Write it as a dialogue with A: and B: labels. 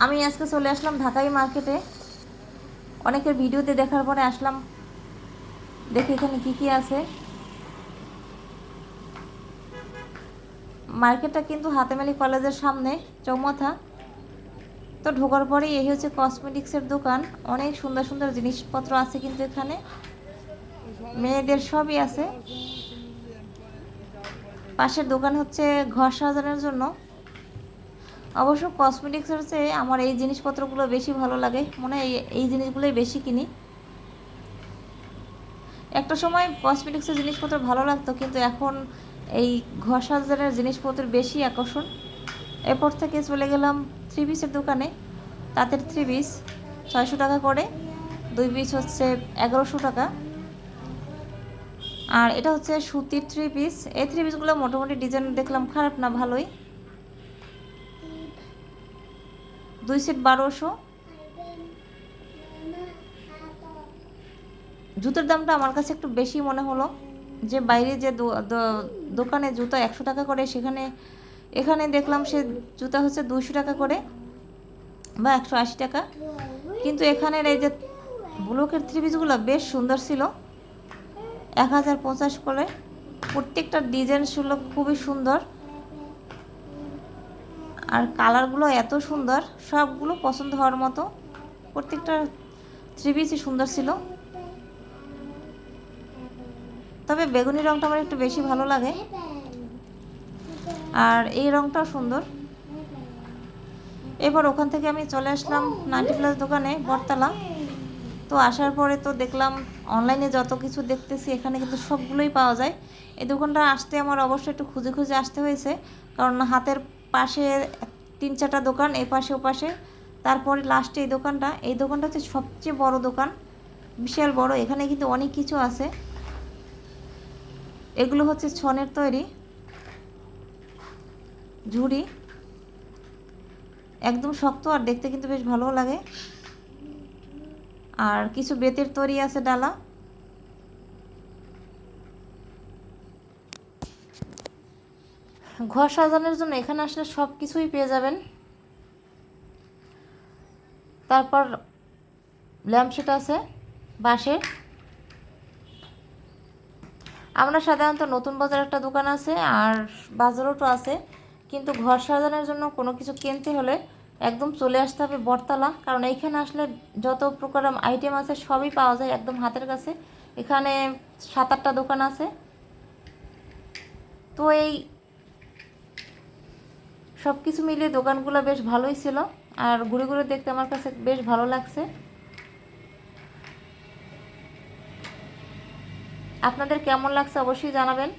A: আমি আজকে চলে আসলাম ঢাকাই মার্কেটে। অনেকের ভিডিওতে দেখার পরে আসলাম, দেখি এখানে কি কি আছে। মার্কেটটা কিন্তু হাতেমালি কলেজের সামনে, চৌমাথা। তো ঢোকার পরেই এই হচ্ছে কসমেটিক্সের দোকান। অনেক সুন্দর সুন্দর জিনিসপত্র আছে কিন্তু এখানে, মেয়েদের সবই আছে। পাশের দোকান হচ্ছে ঘর সাজানোর জন্য। অবশ্য কসমেটিক্সের চেয়ে আমার এই জিনিসপত্রগুলো বেশি ভালো লাগে, মনে হয় এই জিনিসগুলোই বেশি কিনি। একটা সময় কসমেটিক্সের জিনিসপত্র ভালো লাগতো, কিন্তু এখন এই ঘর সাজানোর জিনিসপত্রের বেশি আকর্ষণ। এরপর থেকে চলে গেলাম থ্রি পিসের দোকানে। তাঁতের থ্রি পিস 600 টাকা করে, 2 পিস হচ্ছে 1100 টাকা। আর এটা হচ্ছে সুতির থ্রি পিস। এই থ্রি পিসগুলো মোটামুটি ডিজাইন দেখলাম খারাপ না, ভালোই। 2 সেট 1200। জুতোর দামটা আমার কাছে একটু বেশি মনে হলো, যে বাইরে যে দোকানে জুতো 100 টাকা করে, এখানে দেখলাম সে জুতা হচ্ছে 200 টাকা করে বা 180 টাকা। কিন্তু এখানের এই যে ব্লকের থ্রি পিসগুলো বেশ সুন্দর ছিল, 1050 করে। প্রত্যেকটা ডিজাইন ছিল খুবই সুন্দর, আর কালারগুলো এত সুন্দর, সবগুলো পছন্দ হওয়ার মতো। প্রত্যেকটা থ্রি পিসই সুন্দর ছিল, তবে বেগুনি রঙটা আমার একটু বেশি ভালো লাগে, আর এই রঙটাও সুন্দর। এবার ওখান থেকে আমি চলে আসলাম 90+ দোকানে, বটতলা। তো আসার পরে তো দেখলাম অনলাইনে যত কিছু দেখতেছি এখানে কিন্তু সবগুলোই পাওয়া যায়। এই দোকানটা আসতে আমার অবশ্যই একটু খুঁজে খুঁজে আসতে হয়েছে, কারণ হাতের পাশে 3-4টা দোকান, এ পাশে ও পাশে, তারপরে লাস্টে এই দোকানটা হচ্ছে সবচেয়ে বড় দোকান, বিশাল বড়। এখানে কিন্তু অনেক কিছু আছে। এগুলো হচ্ছে ছনের তৈরি ঝুড়ি, একদম শক্ত আর দেখতে কিন্তু বেশ ভালো লাগে। আর কিছু বেতের তৈরি আছে ডালা। ঘর সাজানোর জন্য এখানে আসলে সব কিছুই পেয়ে যাবেন। তারপর ল্যাম্পশেড আছে বাঁশের। আমরা সাধারণত নতুন বাজার একটা দোকান আছে, আর বাজারও তো আছে, কিন্তু ঘর সাজানোর জন্য কোনো কিছু কিনতে হলে একদম চলে আসতে হবে বটতলা, কারণ এইখানে আসলে যত প্রকার আইটেম আছে সবই পাওয়া যায় একদম হাতের কাছে। এখানে 7-8টা দোকান আছে। তো এই সব কিছু মিলিয়ে দোকানগুলো বেশ ভালোই ছিল, আর ঘুরে ঘুরে দেখতে আমার কাছে বেশ ভালো লাগছে। আপনাদের কেমন লাগছে অবশ্যই জানাবেন।